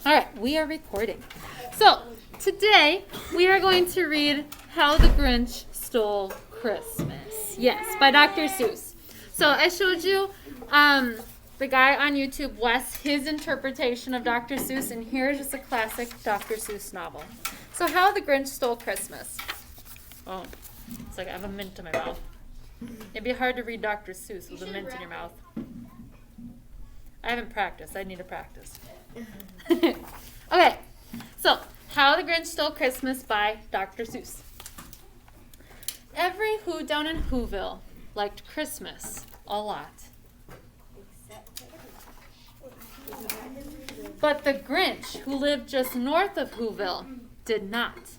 All right, we are recording. So, today we are going to read How the Grinch Stole Christmas. Yes, by Dr. Seuss. So, I showed you the guy on YouTube, Wes, his interpretation of Dr. Seuss, and here's just a classic Dr. Seuss novel. So, How the Grinch Stole Christmas. Oh, it's like I have a mint in my mouth. It'd be hard to read Dr. Seuss with a mint in your mouth. I haven't practiced. I need to practice. Okay, so How the Grinch Stole Christmas by Dr. Seuss. Every Who down in Whoville liked Christmas a lot. But the Grinch, who lived just north of Whoville, did not.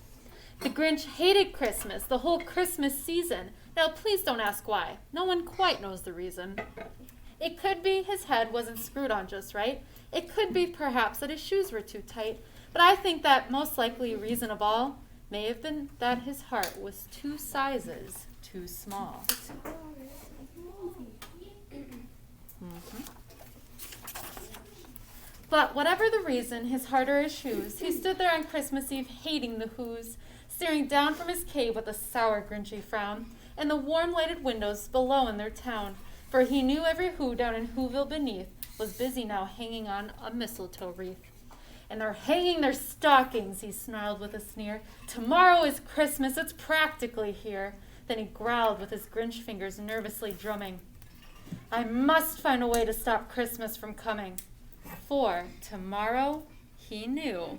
The Grinch hated Christmas, the whole Christmas season. Now, please don't ask why. No one quite knows the reason. It could be his head wasn't screwed on just right. It could be perhaps that his shoes were too tight. But I think that most likely reason of all may have been that his heart was 2 sizes too small. But whatever the reason, his heart or his shoes, he stood there on Christmas Eve hating the Whos, staring down from his cave with a sour, grinchy frown, and the warm lighted windows below in their town. For he knew every Who down in Whoville beneath was busy now hanging on a mistletoe wreath. And they're hanging their stockings, he snarled with a sneer. Tomorrow is Christmas, it's practically here. Then he growled with his Grinch fingers nervously drumming. I must find a way to stop Christmas from coming. For tomorrow, he knew.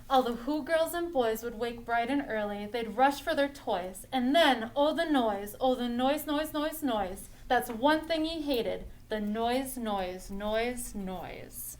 All the Who girls and boys would wake bright and early. They'd rush for their toys. And then, oh the noise, noise, noise, noise. That's one thing he hated. The noise, noise, noise, noise.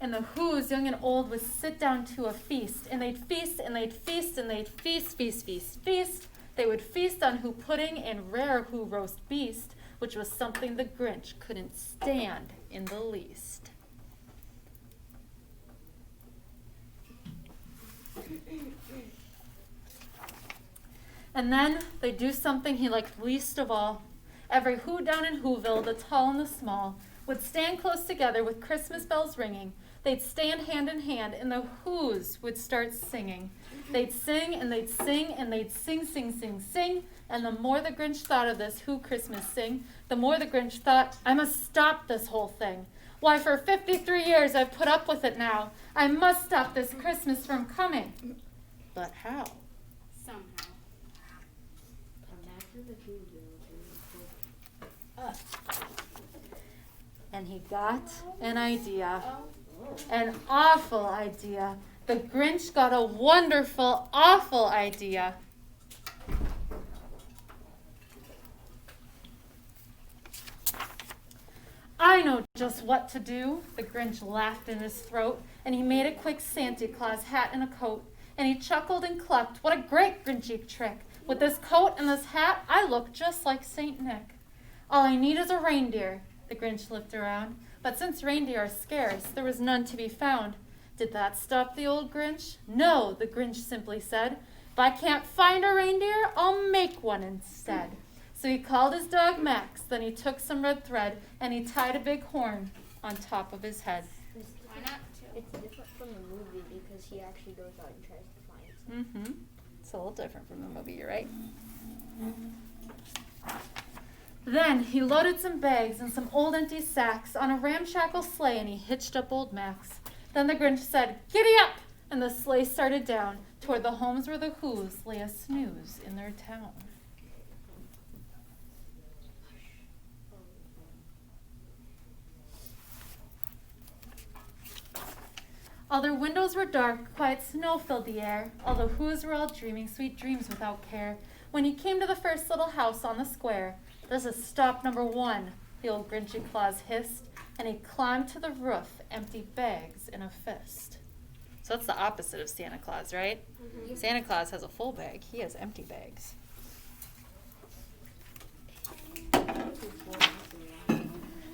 And the Whos, young and old, would sit down to a feast. And they'd feast, and they'd feast, and they'd feast, feast, feast, feast. They would feast on Who pudding and rare Who roast beast, which was something the Grinch couldn't stand in the least. And then they'd do something he liked least of all. Every Who down in Whoville, the tall and the small, would stand close together with Christmas bells ringing. They'd stand hand in hand, and the Whos would start singing. They'd sing, and they'd sing, and they'd sing, sing, sing, sing. And the more the Grinch thought of this Who Christmas sing, the more the Grinch thought, I must stop this whole thing. Why, for 53 years I've put up with it now. I must stop this Christmas from coming. But how? Somehow. And he got an idea. An awful idea. The Grinch got a wonderful, awful idea. I know just what to do. The Grinch laughed in his throat, and he made a quick Santa Claus hat and a coat. And he chuckled and clucked, what a great Grinchy trick. With this coat and this hat, I look just like Saint Nick. All I need is a reindeer. The Grinch looked around, but since reindeer are scarce, there was none to be found. Did that stop the old Grinch? No, the Grinch simply said. If I can't find a reindeer, I'll make one instead. So he called his dog Max, then he took some red thread, and he tied a big horn on top of his head. Why not two? It's different from the movie because he actually goes out and tries to find some. It's a little different from the movie, you're right. Then he loaded some bags and some old empty sacks on a ramshackle sleigh, and he hitched up old Max. Then the Grinch said, giddy up! And the sleigh started down toward the homes where the Whos lay a snooze in their town. All their windows were dark, quiet snow filled the air. All the Whos were all dreaming sweet dreams without care. When he came to the first little house on the square, this is stop number 1, the old Grinchy Claus hissed, and he climbed to the roof, empty bags in a fist. So that's the opposite of Santa Claus, right? Mm-hmm. Santa Claus has a full bag. He has empty bags.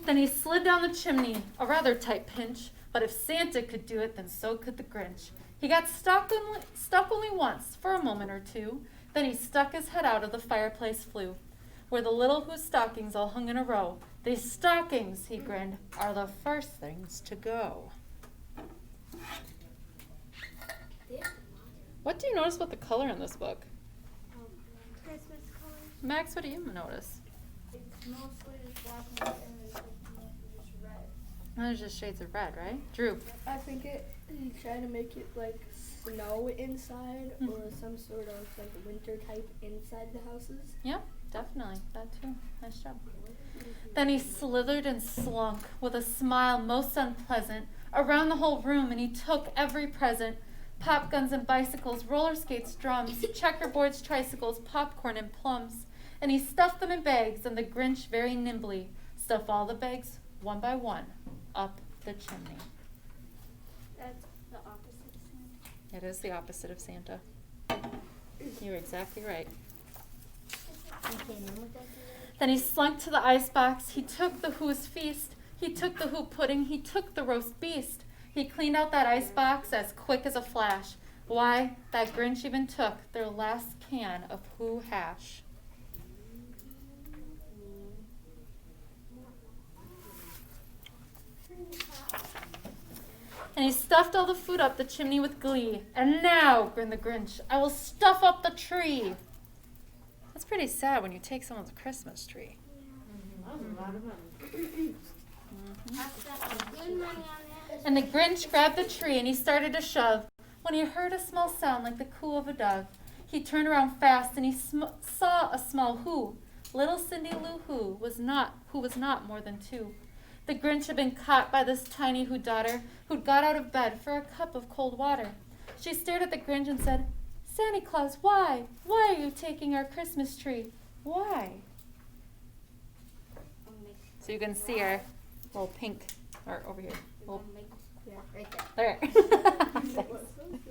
Then he slid down the chimney, a rather tight pinch, but if Santa could do it, then so could the Grinch. He got stuck only once, for a moment or two. Then he stuck his head out of the fireplace flue, where the little Who's stockings all hung in a row. These stockings, he grinned, are the first things to go. What do you notice about the color in this book? Christmas colors. Max, what do you notice? It's mostly just black and white and it's mostly just red. There's just shades of red, right? Drew. I think he tried to make it like snow inside or some sort of like winter type inside the houses. Yeah, definitely. That too. Nice job. Then he slithered and slunk with a smile most unpleasant around the whole room, and he took every present. Pop guns and bicycles, roller skates, drums, checkerboards, tricycles, popcorn, and plums. And he stuffed them in bags, and the Grinch very nimbly stuffed all the bags, one by one, up the chimney. That's the opposite of Santa. It is the opposite of Santa. You're exactly right. Then he slunk to the icebox. He took the Who's feast. He took the Who pudding. He took the roast beast. He cleaned out that icebox as quick as a flash. Why, that Grinch even took their last can of Who hash. And he stuffed all the food up the chimney with glee. And now, grinned the Grinch, I will stuff up the tree. That's pretty sad when you take someone's Christmas tree. That was a lot of money. Good money on that. And the Grinch grabbed the tree and he started to shove. When he heard a small sound like the coo of a dove, he turned around fast and he saw a small Who. Little Cindy Lou Who was not more than 2. The Grinch had been caught by this tiny Who daughter who'd got out of bed for a cup of cold water. She stared at the Grinch and said, Santa Claus, why? Why are you taking our Christmas tree? Why? So you can see her little pink, or over here. Little, Yeah, right there.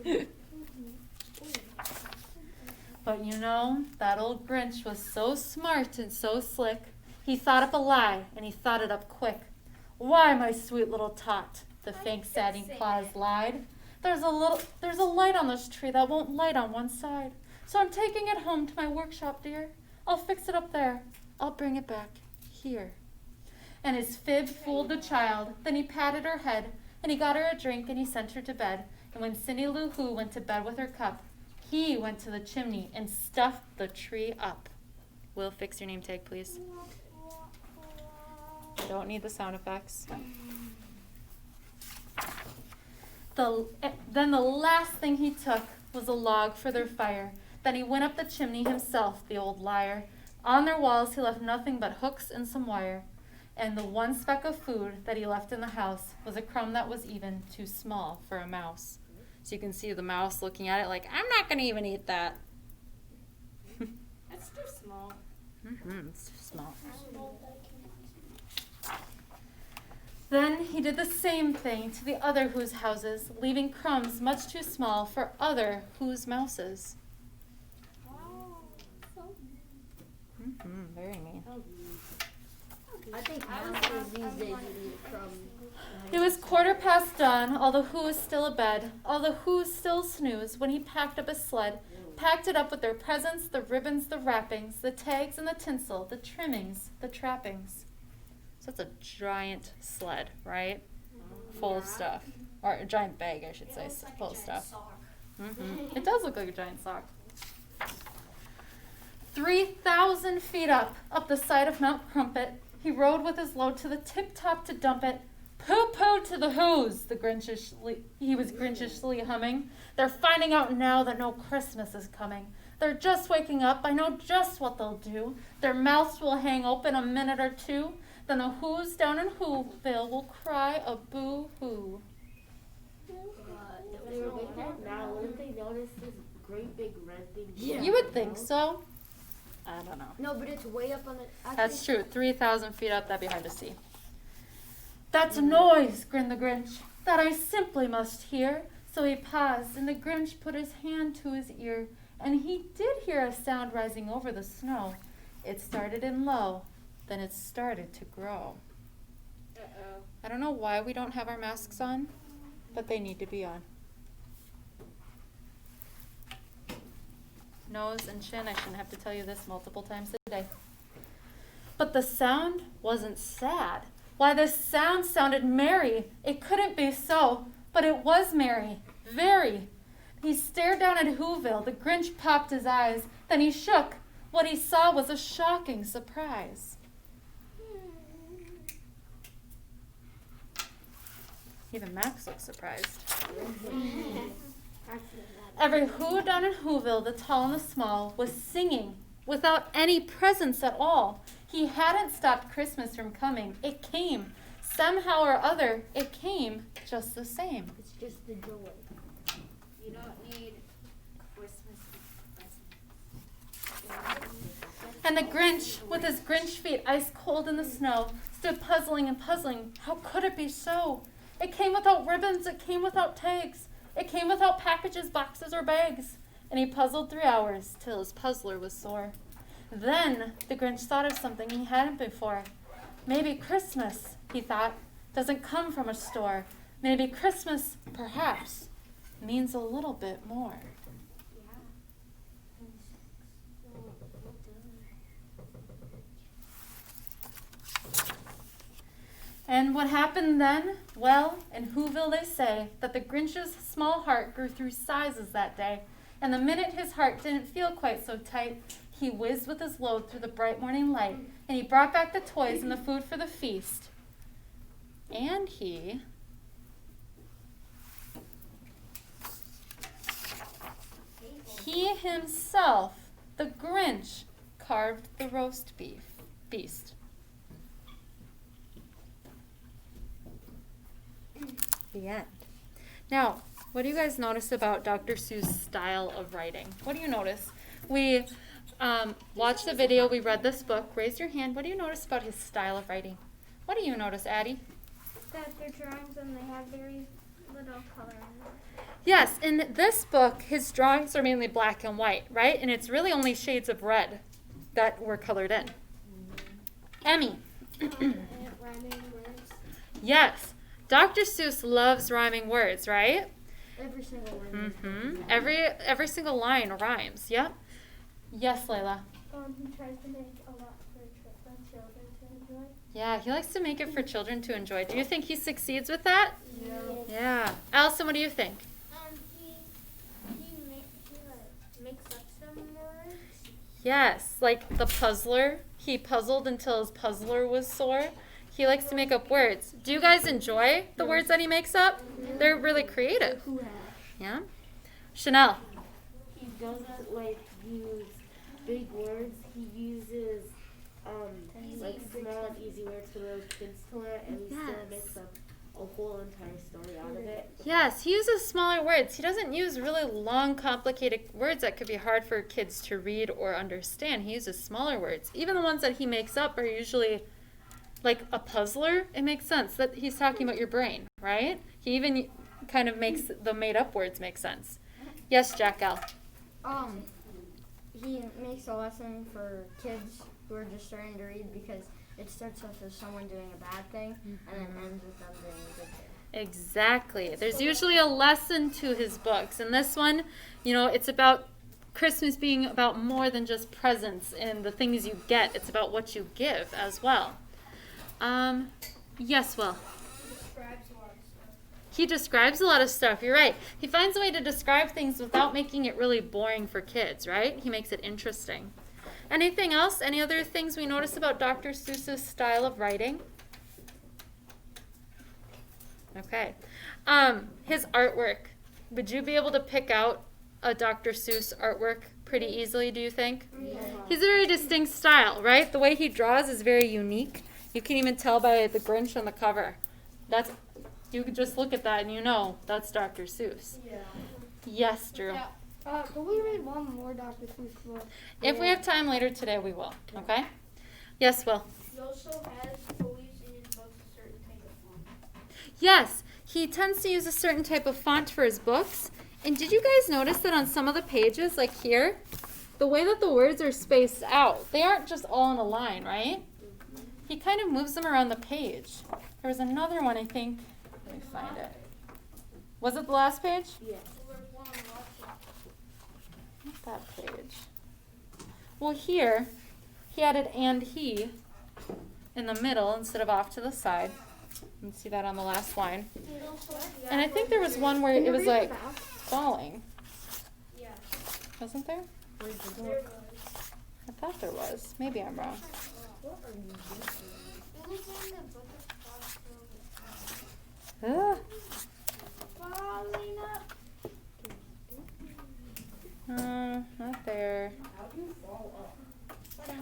there. But you know, that old Grinch was so smart and so slick. He thought up a lie, and he thought it up quick. Why, my sweet little tot, the fake Santa Claus lied. There's a light on this tree that won't light on one side. So I'm taking it home to my workshop, dear. I'll fix it up there. I'll bring it back here. And his fib fooled the child. Then he patted her head, and he got her a drink, and he sent her to bed. And when Cindy Lou Who went to bed with her cup, he went to the chimney and stuffed the tree up. Will, fix your name tag, please. Don't need the sound effects. Then the last thing he took was a log for their fire. Then he went up the chimney himself, the old liar. On their walls he left nothing but hooks and some wire. And the one speck of food that he left in the house was a crumb that was even too small for a mouse. So you can see the mouse looking at it like, I'm not going to even eat that. That's too small. It's too small. Then he did the same thing to the other Who's houses, leaving crumbs much too small for other Who's mouses. Very mean. I think mouses these days would eat crumbs. It was 1/4 dawn, all the Who's still abed, all the Who's still snooze, when he packed up his sled, packed it up with their presents, the ribbons, the wrappings, the tags and the tinsel, the trimmings, the trappings. So it's a giant sled, right? Full of stuff. Or a giant bag, I should say, full of stuff. It does look like a giant sock. 3,000 feet up the side of Mount Crumpet, he rode with his load to the tip-top to dump it. Pooh-pooh to the Who's, he was grinchishly humming. They're finding out now that no Christmas is coming. They're just waking up. I know just what they'll do. Their mouths will hang open a minute or two. Then the Who's down in Whoville will cry a boo-hoo. If they were waking up now, wouldn't they notice this great big red thing? Yeah. You would think so. I don't know. No, but it's way up on the. That's true. 3,000 feet up, that'd be hard to see. That's a noise, grinned the Grinch, that I simply must hear. So he paused, and the Grinch put his hand to his ear, and he did hear a sound rising over the snow. It started in low, then it started to grow. Uh-oh. I don't know why we don't have our masks on, but they need to be on. nose and chin. I shouldn't have to tell you this multiple times a day. But the sound wasn't sad. Why, the sound sounded merry. It couldn't be so, but it was merry, very. He stared down at Whoville. The Grinch popped his eyes. Then he shook. What he saw was a shocking surprise. Even Max looked surprised. Every Who down in Whoville, the tall and the small, was singing without any presents at all. He hadn't stopped Christmas from coming. It came. Somehow or other, it came just the same. It's just the joy. You don't need Christmas presents. And the Grinch, with his Grinch feet ice cold in the snow, stood puzzling and puzzling. How could it be so? It came without ribbons, it came without tags. It came without packages, boxes, or bags. And he puzzled 3 hours till his puzzler was sore. Then the Grinch thought of something he hadn't before. Maybe Christmas, he thought, doesn't come from a store. Maybe Christmas, perhaps, means a little bit more. And what happened then? Well, in Whoville they say that the Grinch's small heart grew through sizes that day. And the minute his heart didn't feel quite so tight, he whizzed with his load through the bright morning light, and he brought back the toys and the food for the feast. And he himself, the Grinch, carved the roast beast. The end. Now, what do you guys notice about Dr. Seuss' style of writing? What do you notice? We watched the video, we read this book. Raise your hand. What do you notice about his style of writing? What do you notice, Addie? That they're drawings and they have very little color in them. Yes, in this book, his drawings are mainly black and white, right? And it's really only shades of red that were colored in. Emmy. Rhyming words. Yes. Dr. Seuss loves rhyming words, right? Every single one. Mm-hmm. Every single line rhymes. Yep. Yes, Layla. He tries to make a lot for children to enjoy. Yeah, he likes to make it for children to enjoy. Do you think he succeeds with that? Yeah. Yeah. Allison, what do you think? He makes up some words. Yes, like the puzzler. He puzzled until his puzzler was sore. He likes to make up words. Do you guys enjoy the words that he makes up? They're really creative. Yeah? Chanel. He doesn't like use big words. He uses like small and easy words for those kids to learn, and he still makes up a whole entire story out of it. Yes, he uses smaller words. He doesn't use really long, complicated words that could be hard for kids to read or understand. He uses smaller words. Even the ones that he makes up are usually like a puzzler. It makes sense that he's talking about your brain, right? He even kind of makes the made-up words make sense. Yes, Jack L. He makes a lesson for kids who are just starting to read because it starts off as someone doing a bad thing and then ends with them doing a good thing. Exactly. There's usually a lesson to his books. And this one, it's about Christmas being about more than just presents and the things you get. It's about what you give as well. Yes, Will. He describes a lot of stuff. You're right. He finds a way to describe things without making it really boring for kids, right? He makes it interesting. Anything else? Any other things we notice about Dr. Seuss's style of writing? Okay. His artwork. Would you be able to pick out a Dr. Seuss artwork pretty easily, do you think? Yeah. He's a very distinct style, right? The way he draws is very unique. You can even tell by the Grinch on the cover. You could just look at that and that's Dr. Seuss. Yeah. Yes, Drew. Yeah. Can we read one more Dr. Seuss book? If we have time later today, we will. Okay? Yes, Will. He also has always in his books a certain type of font. Yes, he tends to use a certain type of font for his books. And did you guys notice that on some of the pages, like here, the way that the words are spaced out, they aren't just all in a line, right? He kind of moves them around the page. There was another one, I think. Let me find it. Was it the last page? Yes. What that page? Well, here, he added and he in the middle instead of off to the side. You can see that on the last line. And I think there was one where it was like falling. Yeah. Wasn't there? There was. I thought there was. Maybe I'm wrong. It was in the book of Ugh. falling up. Not there.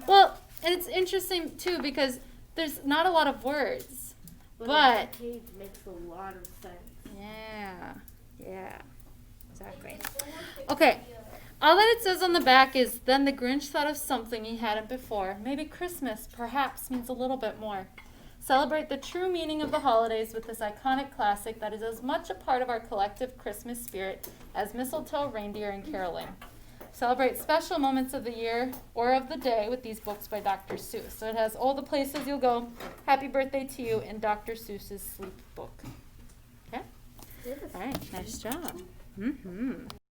Well, and it's interesting too because there's not a lot of words. But But- a page makes a lot of sense. Yeah, exactly. Okay, all that it says on the back is, then the Grinch thought of something he hadn't before. Maybe Christmas, perhaps, means a little bit more. Celebrate the true meaning of the holidays with this iconic classic that is as much a part of our collective Christmas spirit as mistletoe, reindeer, and caroling. Celebrate special moments of the year or of the day with these books by Dr. Seuss. So it has all the places you'll go. Happy birthday to you in Dr. Seuss's sleep book. Okay? All right, nice job.